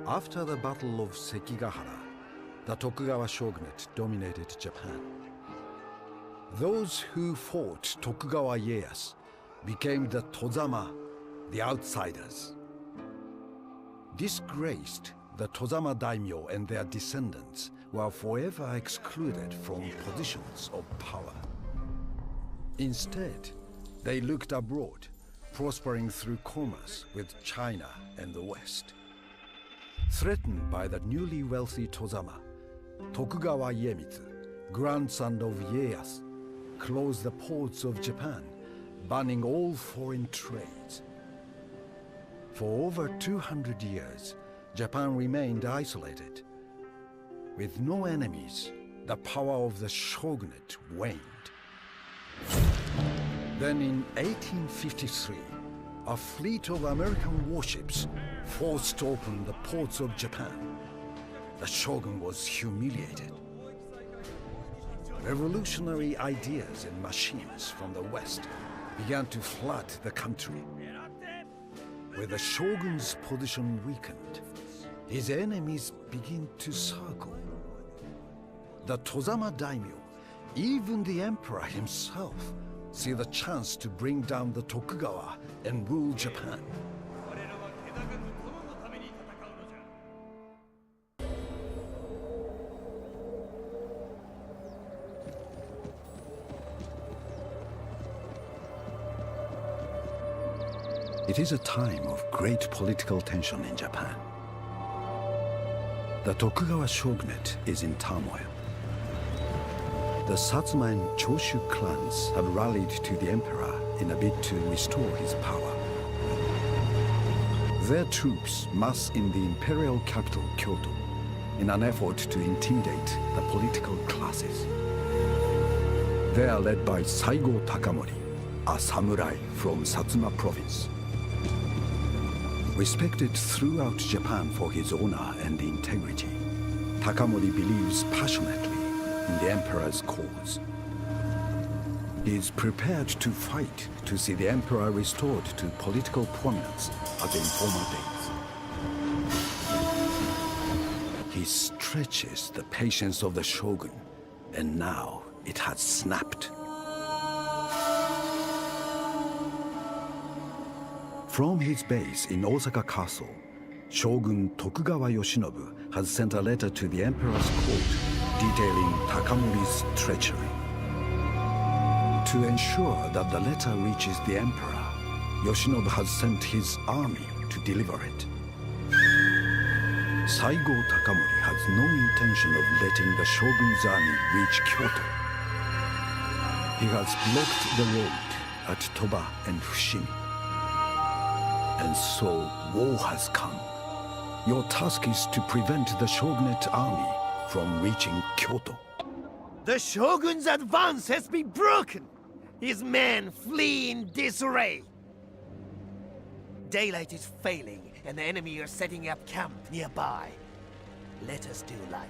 After the Battle of Sekigahara, the Tokugawa shogunate dominated Japan. Those who fought Tokugawa Ieyasu became the Tozama, the outsiders. Disgraced, the Tozama daimyo and their descendants were forever excluded from positions of power. Instead, they looked abroad, prospering through commerce with China and the West. Threatened by the newly wealthy Tozama, Tokugawa Iemitsu, grandson of Ieyasu, closed the ports of Japan, banning all foreign trades. For over 200 years, Japan remained isolated. With no enemies, the power of the shogunate waned. Then in 1853, a fleet of American warships forced open the ports of Japan. The shogun was humiliated. Revolutionary ideas and machines from the West began to flood the country. With the shogun's position weakened, his enemies began to circle. The Tozama daimyo, even the emperor himself, see the chance to bring down the Tokugawa and rule Japan. It is a time of great political tension in Japan. The Tokugawa shogunate is in turmoil. The Satsuma and Choshu clans have rallied to the emperor in a bid to restore his power. Their troops mass in the imperial capital Kyoto in an effort to intimidate the political classes. They are led by Saigo Takamori, a samurai from Satsuma province. Respected throughout Japan for his honor and integrity, Takamori believes passionately in the emperor's cause. He is prepared to fight to see the emperor restored to political prominence as in former days. He stretches the patience of the shogun, and now it has snapped. From his base in Osaka Castle, Shogun Tokugawa Yoshinobu has sent a letter to the emperor's court detailing Takamori's treachery. To ensure that the letter reaches the emperor, Yoshinobu has sent his army to deliver it. Saigo Takamori has no intention of letting the shogun's army reach Kyoto. He has blocked the road at Toba and Fushimi. And so war has come. Your task is to prevent the shogunate army from reaching Kyoto. The shogun's advance has been broken. His men flee in disarray. Daylight is failing, and the enemy are setting up camp nearby. Let us do likewise.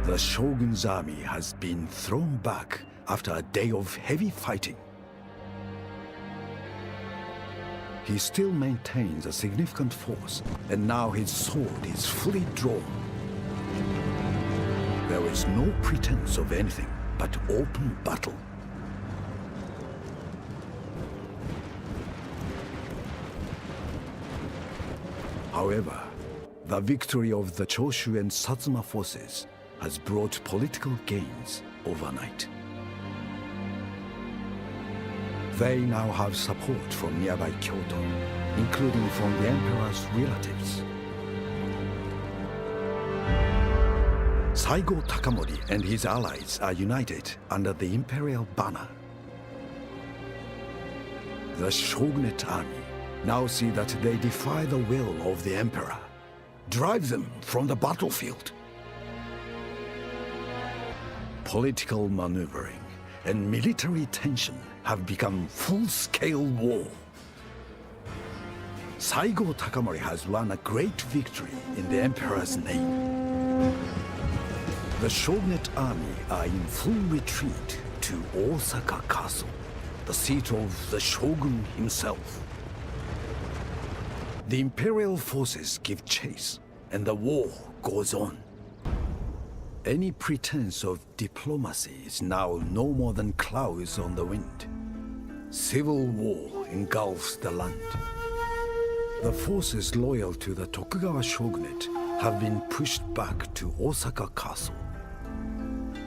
The shogun's army has been thrown back after a day of heavy fighting. He still maintains a significant force, and now his sword is fully drawn. There is no pretense of anything but open battle. However, the victory of the Choshu and Satsuma forces has brought political gains overnight. They now have support from nearby Kyoto, including from the emperor's relatives. Saigo Takamori and his allies are united under the imperial banner. The shogunate army now see that they defy the will of the emperor. Drive them from the battlefield. Political maneuvering and military tension have become full-scale war. Saigo Takamori has won a great victory in the emperor's name. The shogunate army are in full retreat to Osaka Castle, the seat of the shogun himself. The imperial forces give chase, and the war goes on. Any pretense of diplomacy is now no more than clouds on the wind. Civil war engulfs the land. The forces loyal to the Tokugawa shogunate have been pushed back to Osaka Castle.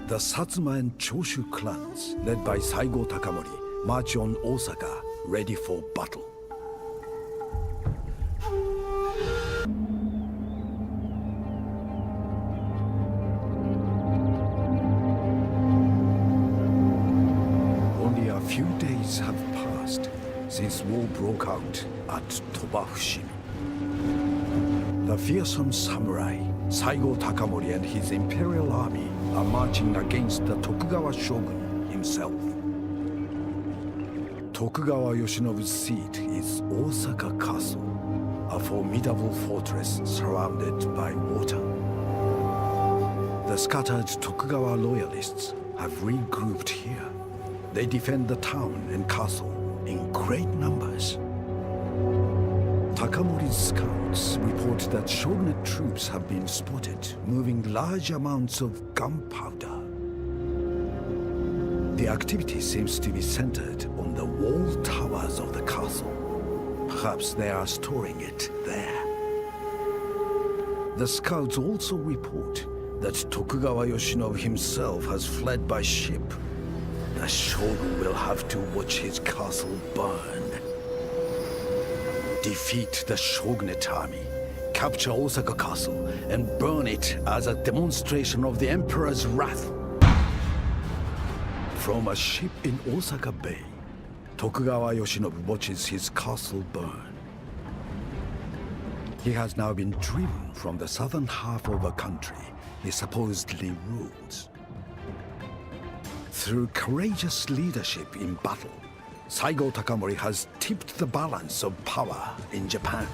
The Satsuma and Choshu clans, led by Saigo Takamori, march on Osaka, ready for battle. Only a few days have passed since war broke out at Tobafushimi. The fearsome samurai, Saigo Takamori and his imperial army are marching against the Tokugawa shogun himself. Tokugawa Yoshinobu's seat is Osaka Castle, a formidable fortress surrounded by water. The scattered Tokugawa loyalists have regrouped here. They defend the town and castle in great numbers. Takamori's scouts report that shogunate troops have been spotted moving large amounts of gunpowder. The activity seems to be centered on the wall towers of the castle. Perhaps they are storing it there. The scouts also report that Tokugawa Yoshinobu himself has fled by ship. The shogun will have to watch his castle burn. Defeat the shogunate army, capture Osaka Castle, and burn it as a demonstration of the emperor's wrath. From a ship in Osaka Bay, Tokugawa Yoshinobu watches his castle burn. He has now been driven from the southern half of a country he supposedly rules. Through courageous leadership in battle, Saigo Takamori has tipped the balance of power in Japan.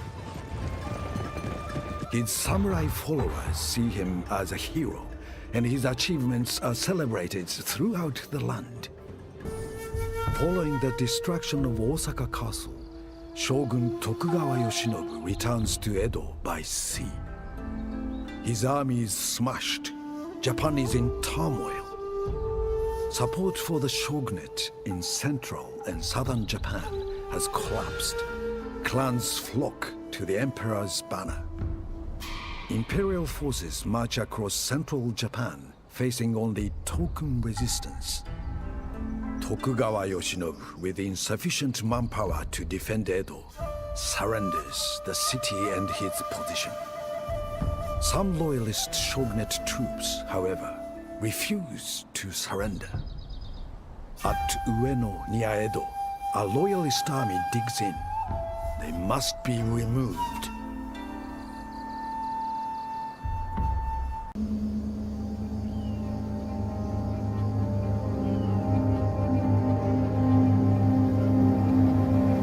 His samurai followers see him as a hero, and his achievements are celebrated throughout the land. Following the destruction of Osaka Castle, Shogun Tokugawa Yoshinobu returns to Edo by sea. His army is smashed. Japan is in turmoil. Support for the shogunate in central and southern Japan has collapsed. Clans flock to the emperor's banner. Imperial forces march across central Japan, facing only token resistance. Tokugawa Yoshinobu, with insufficient manpower to defend Edo, surrenders the city and his position. Some loyalist shogunate troops, however, refuse to surrender. At Ueno near Edo, a loyalist army digs in. They must be removed.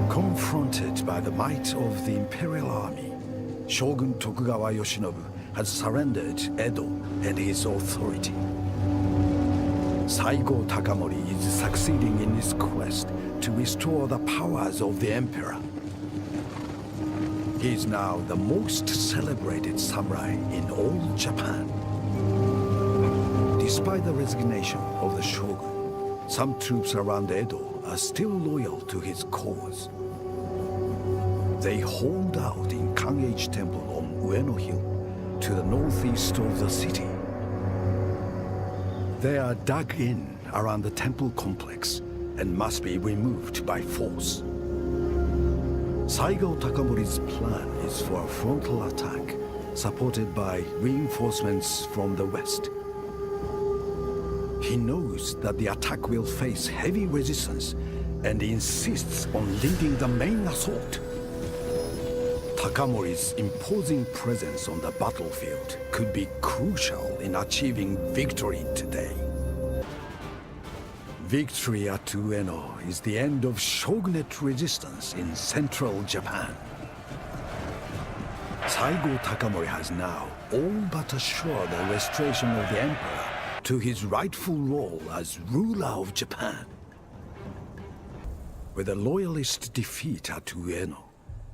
Confronted by the might of the imperial army, Shogun Tokugawa Yoshinobu has surrendered Edo and his authority. Saigo Takamori is succeeding in his quest to restore the powers of the emperor. He is now the most celebrated samurai in all Japan. Despite the resignation of the shogun, some troops around Edo are still loyal to his cause. They hold out in Kangeiji Temple on Ueno Hill to the northeast of the city. They are dug in around the temple complex and must be removed by force. Saigo Takamori's plan is for a frontal attack, supported by reinforcements from the west. He knows that the attack will face heavy resistance and insists on leading the main assault. Takamori's imposing presence on the battlefield could be crucial in achieving victory today. Victory at Ueno is the end of shogunate resistance in central Japan. Saigo Takamori has now all but assured the restoration of the emperor to his rightful role as ruler of Japan. With a loyalist defeat at Ueno,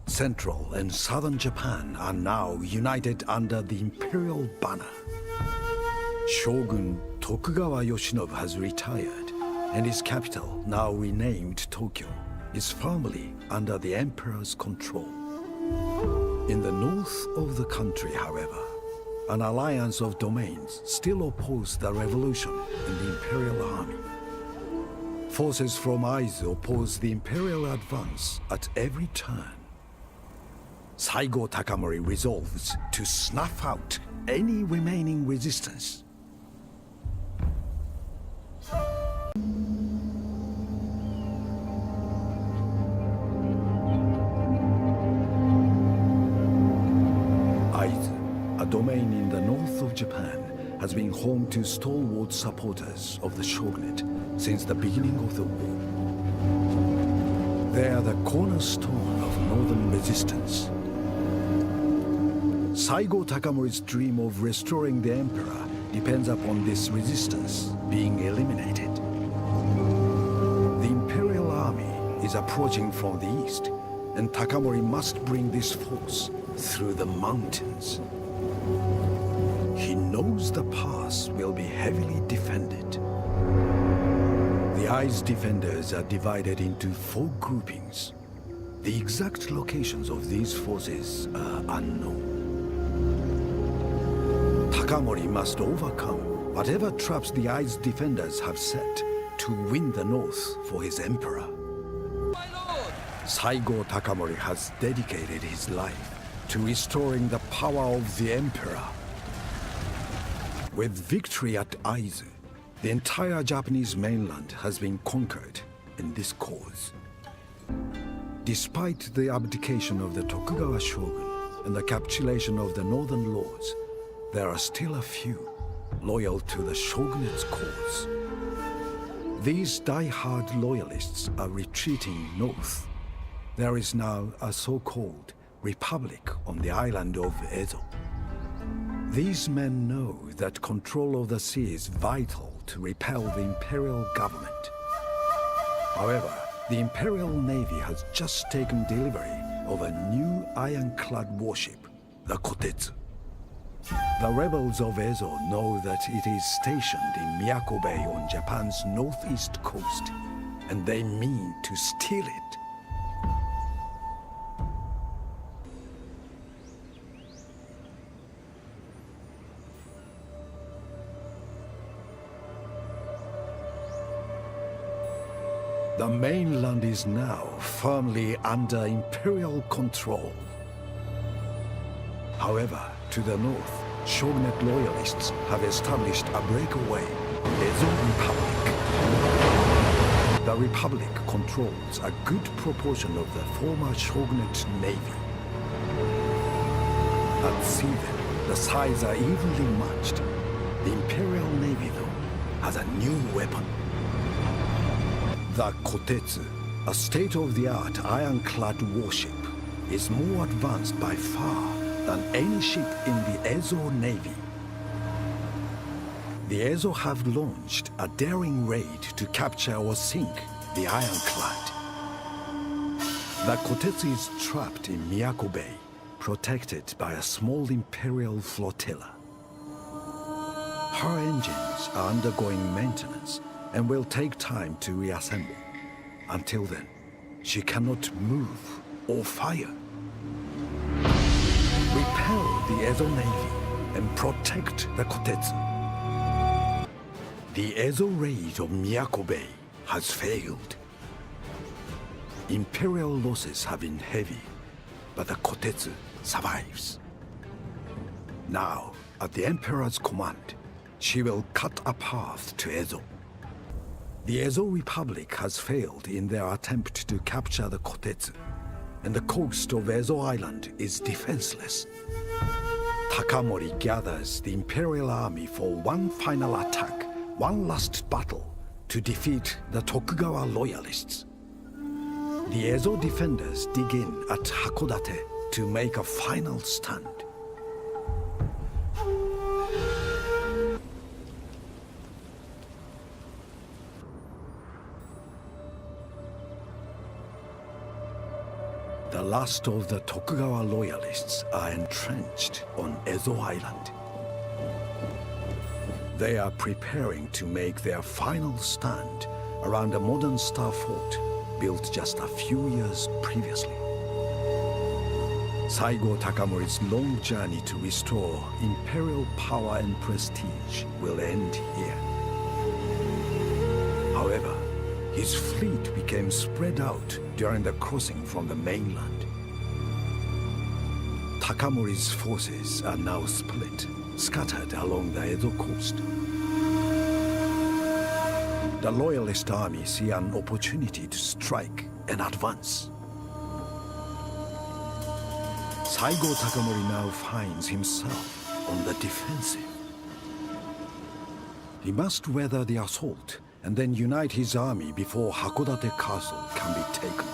central and southern Japan are now united under the imperial banner. Shogun Tokugawa Yoshinobu has retired, and his capital, now renamed Tokyo, is firmly under the emperor's control. In the north of the country, however, an alliance of domains still oppose the revolution and the imperial army. Forces from Aizu oppose the imperial advance at every turn. Saigo Takamori resolves to snuff out any remaining resistance. Aizu, a domain in the north of Japan, has been home to stalwart supporters of the shogunate since the beginning of the war. They are the cornerstone of northern resistance. Saigo Takamori's dream of restoring the emperor depends upon this resistance being eliminated. The imperial army is approaching from the east, and Takamori must bring this force through the mountains. He knows the pass will be heavily defended. The Ai's defenders are divided into 4 groupings. The exact locations of these forces are unknown. Takamori must overcome whatever traps the Ai's defenders have set to win the north for his emperor. Saigo Takamori has dedicated his life to restoring the power of the emperor. With victory at Aizu, the entire Japanese mainland has been conquered in this cause. Despite the abdication of the Tokugawa shogun and the capitulation of the northern lords, there are still a few loyal to the shogunate's cause. These die-hard loyalists are retreating north. There is now a so-called republic on the island of Ezo. These men know that control of the sea is vital to repel the imperial government. However, the imperial navy has just taken delivery of a new ironclad warship, the Kotetsu. The rebels of Ezo know that it is stationed in Miyako Bay on Japan's northeast coast, and they mean to steal it. The mainland is now firmly under imperial control. However, to the north, shogunate loyalists have established a breakaway Ezo Republic. The Republic controls a good proportion of the former shogunate navy. At sea then, the sides are evenly matched. The imperial navy, though, has a new weapon. The Kotetsu, a state-of-the-art ironclad warship, is more advanced by far than any ship in the Ezo Navy. The Ezo have launched a daring raid to capture or sink the ironclad. The Kotetsu is trapped in Miyako Bay, protected by a small imperial flotilla. Her engines are undergoing maintenance and will take time to reassemble. Until then, she cannot move or fire. Repel the Ezo Navy and protect the Kotetsu. The Ezo raid of Miyako Bay has failed. Imperial losses have been heavy, but the Kotetsu survives. Now, at the Emperor's command, she will cut a path to Ezo. The Ezo Republic has failed in their attempt to capture the Kotetsu, and the coast of Ezo Island is defenseless. Takamori gathers the Imperial Army for one final attack, one last battle, to defeat the Tokugawa loyalists. The Ezo defenders dig in at Hakodate to make a final stand. The last of the Tokugawa loyalists are entrenched on Ezo Island. They are preparing to make their final stand around a modern star fort built just a few years previously. Saigo Takamori's long journey to restore imperial power and prestige will end here. However, his fleet became spread out during the crossing from the mainland. Takamori's forces are now split, scattered along the Edo coast. The loyalist army see an opportunity to strike and advance. Saigo Takamori now finds himself on the defensive. He must weather the assault and then unite his army before Hakodate Castle can be taken.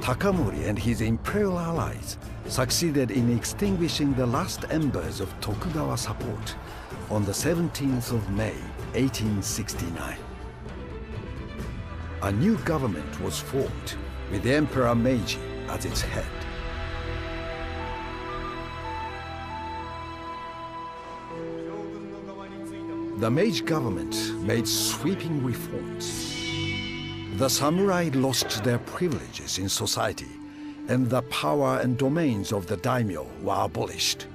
Takamori and his imperial allies succeeded in extinguishing the last embers of Tokugawa support on the 17th of May, 1869. A new government was formed with Emperor Meiji as its head. The Meiji government made sweeping reforms. The samurai lost their privileges in society, and the power and domains of the daimyo were abolished.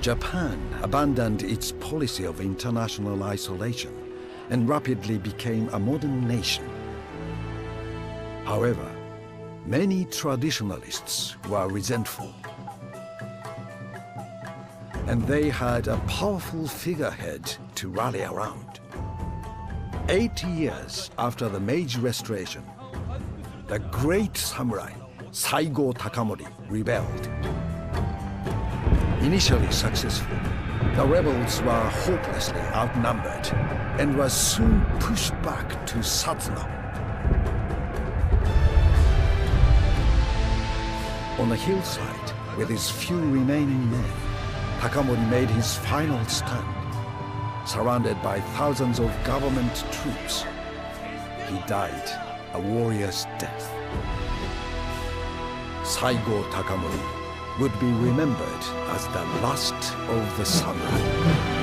Japan abandoned its policy of international isolation and rapidly became a modern nation. However, many traditionalists were resentful, and they had a powerful figurehead to rally around. 80 years after the Meiji Restoration, the great samurai Saigo Takamori rebelled. Initially successful, the rebels were hopelessly outnumbered and were soon pushed back to Satsuma. On a hillside with his few remaining men, Takamori made his final stand. Surrounded by thousands of government troops, he died a warrior's death. Saigo Takamori would be remembered as the last of the samurai.